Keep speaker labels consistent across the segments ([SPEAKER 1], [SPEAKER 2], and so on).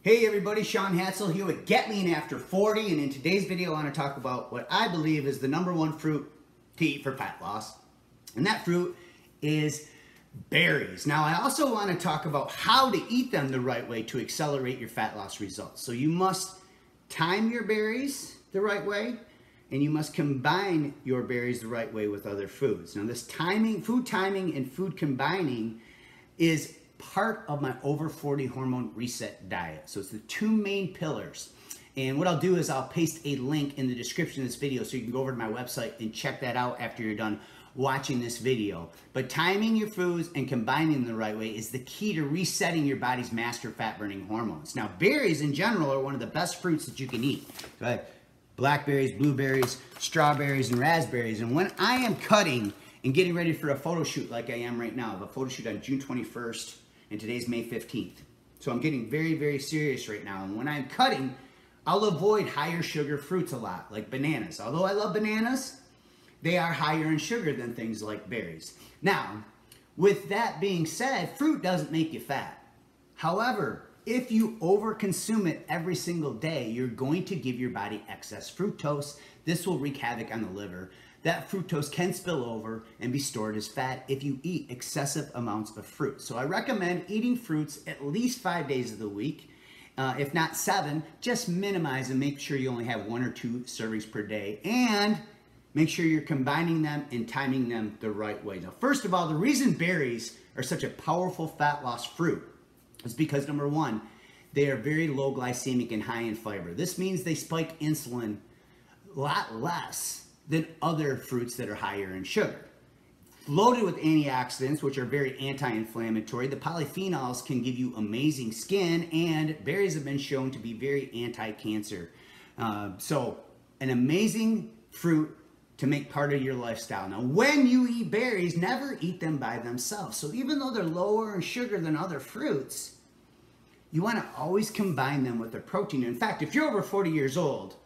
[SPEAKER 1] Hey everybody, Shaun Hadsall here with Get Lean After 40, and in today's video I want to talk about what I believe is the #1 fruit to eat for fat loss, and that fruit is berries. Now I also want to talk about how to eat them the right way to accelerate your fat loss results. So you must time your berries the right way, and you must combine your berries the right way with other foods. Now this food timing and food combining is part of my over 40 hormone reset diet. So it's the two main pillars. And what I'll do is I'll paste a link in the description of this video so you can go over to my website and check that out after you're done watching this video. But timing your foods and combining them the right way is the key to resetting your body's master fat burning hormones. Now berries in general are one of the best fruits that you can eat. So I have blackberries, blueberries, strawberries, and raspberries. And when I am cutting and getting ready for a photo shoot like I am right now, I have a photo shoot on June 21st, and today's May 15th. So I'm getting very, very serious right now. And when I'm cutting, I'll avoid higher sugar fruits a lot, like bananas. Although I love bananas, they are higher in sugar than things like berries. Now, with that being said, fruit doesn't make you fat. However, if you overconsume it every single day, you're going to give your body excess fructose. This will wreak havoc on the liver. That fructose can spill over and be stored as fat if you eat excessive amounts of fruit. So I recommend eating fruits at least 5 days of the week, if not 7. Just minimize and make sure you only have 1 or 2 servings per day, and make sure you're combining them and timing them the right way. Now, first of all, the reason berries are such a powerful fat loss fruit is because #1, they are very low glycemic and high in fiber. This means they spike insulin a lot less than other fruits that are higher in sugar. Loaded with antioxidants, which are very anti-inflammatory, the polyphenols can give you amazing skin, and berries have been shown to be very anti-cancer. So an amazing fruit to make part of your lifestyle. Now, when you eat berries, never eat them by themselves. So even though they're lower in sugar than other fruits, you want to always combine them with their protein. In fact, if you're over 40 years old,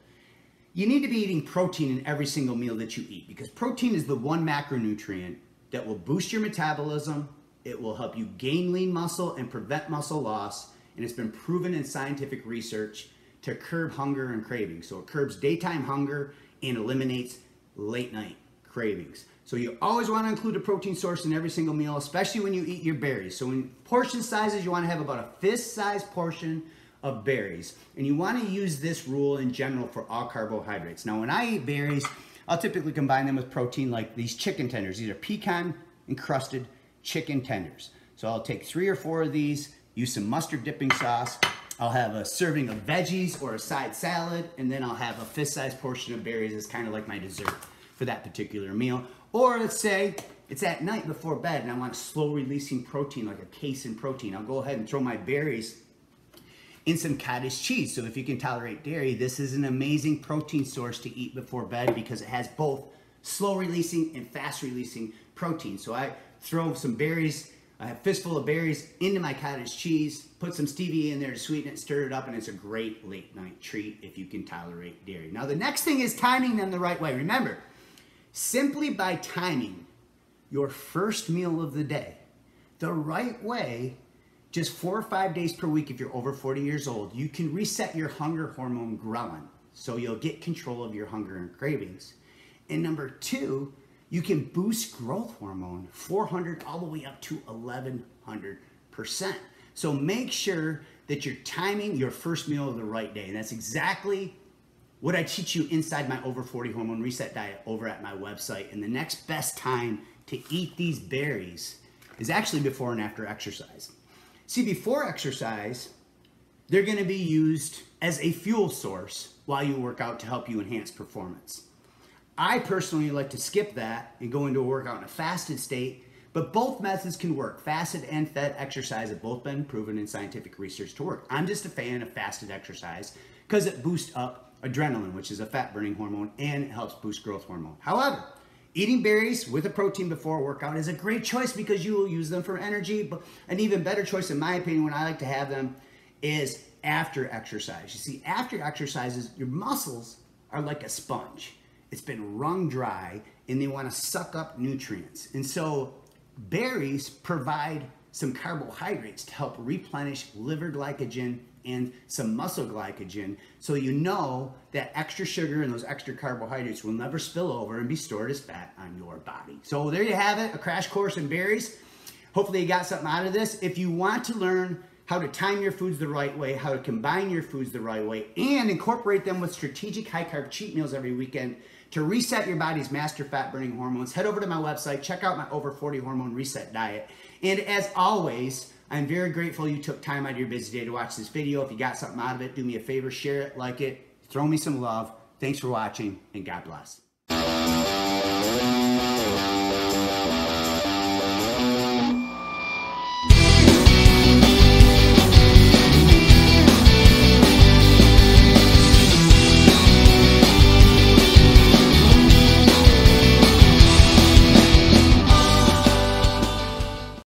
[SPEAKER 1] you need to be eating protein in every single meal that you eat, because protein is the one macronutrient that will boost your metabolism. It will help you gain lean muscle and prevent muscle loss. And it's been proven in scientific research to curb hunger and cravings. So it curbs daytime hunger and eliminates late night cravings. So you always want to include a protein source in every single meal, especially when you eat your berries. So in portion sizes, you want to have about a fist-sized portion of berries, and you want to use this rule in general for all carbohydrates. Now when I eat berries, I'll typically combine them with protein, like these chicken tenders. These are pecan encrusted chicken tenders. So I'll take 3 or 4 of these, use some mustard dipping sauce. I'll have a serving of veggies or a side salad, and then I'll have a fist-sized portion of berries as kind of like my dessert for that particular meal. Or let's say it's at night before bed and I want a slow releasing protein, like a casein protein. I'll go ahead and throw my berries in some cottage cheese. So if you can tolerate dairy, this is an amazing protein source to eat before bed, because it has both slow releasing and fast releasing protein. So I throw some berries, a fistful of berries, into my cottage cheese, put some stevia in there to sweeten it, stir it up, and it's a great late night treat if you can tolerate dairy. Now the next thing is timing them the right way. Remember, simply by timing your first meal of the day the right way, just 4 or 5 days per week, if you're over 40 years old, you can reset your hunger hormone ghrelin. So you'll get control of your hunger and cravings. And #2, you can boost growth hormone 400 all the way up to 1100%. So make sure that you're timing your first meal of the right day. And that's exactly what I teach you inside my over 40 hormone reset diet over at my website. And the next best time to eat these berries is actually before and after exercise. See, before exercise, they're going to be used as a fuel source while you work out to help you enhance performance. I personally like to skip that and go into a workout in a fasted state, but both methods can work. Fasted and fed exercise have both been proven in scientific research to work. I'm just a fan of fasted exercise because it boosts up adrenaline, which is a fat burning hormone, and it helps boost growth hormone. However, eating berries with a protein before a workout is a great choice because you will use them for energy. But an even better choice, in my opinion, when I like to have them, is after exercise. You see, after exercises, your muscles are like a sponge. It's been wrung dry, and they want to suck up nutrients. And so berries provide some carbohydrates to help replenish liver glycogen and some muscle glycogen, so you know that extra sugar and those extra carbohydrates will never spill over and be stored as fat on your body. So there you have it, a crash course in berries. Hopefully you got something out of this. If you want to learn how to time your foods the right way, how to combine your foods the right way, and incorporate them with strategic high-carb cheat meals every weekend to reset your body's master fat-burning hormones, head over to my website, check out my Over 40 Hormone Reset Diet. And as always, I'm very grateful you took time out of your busy day to watch this video. If you got something out of it, do me a favor, share it, like it, throw me some love. Thanks for watching, and God bless.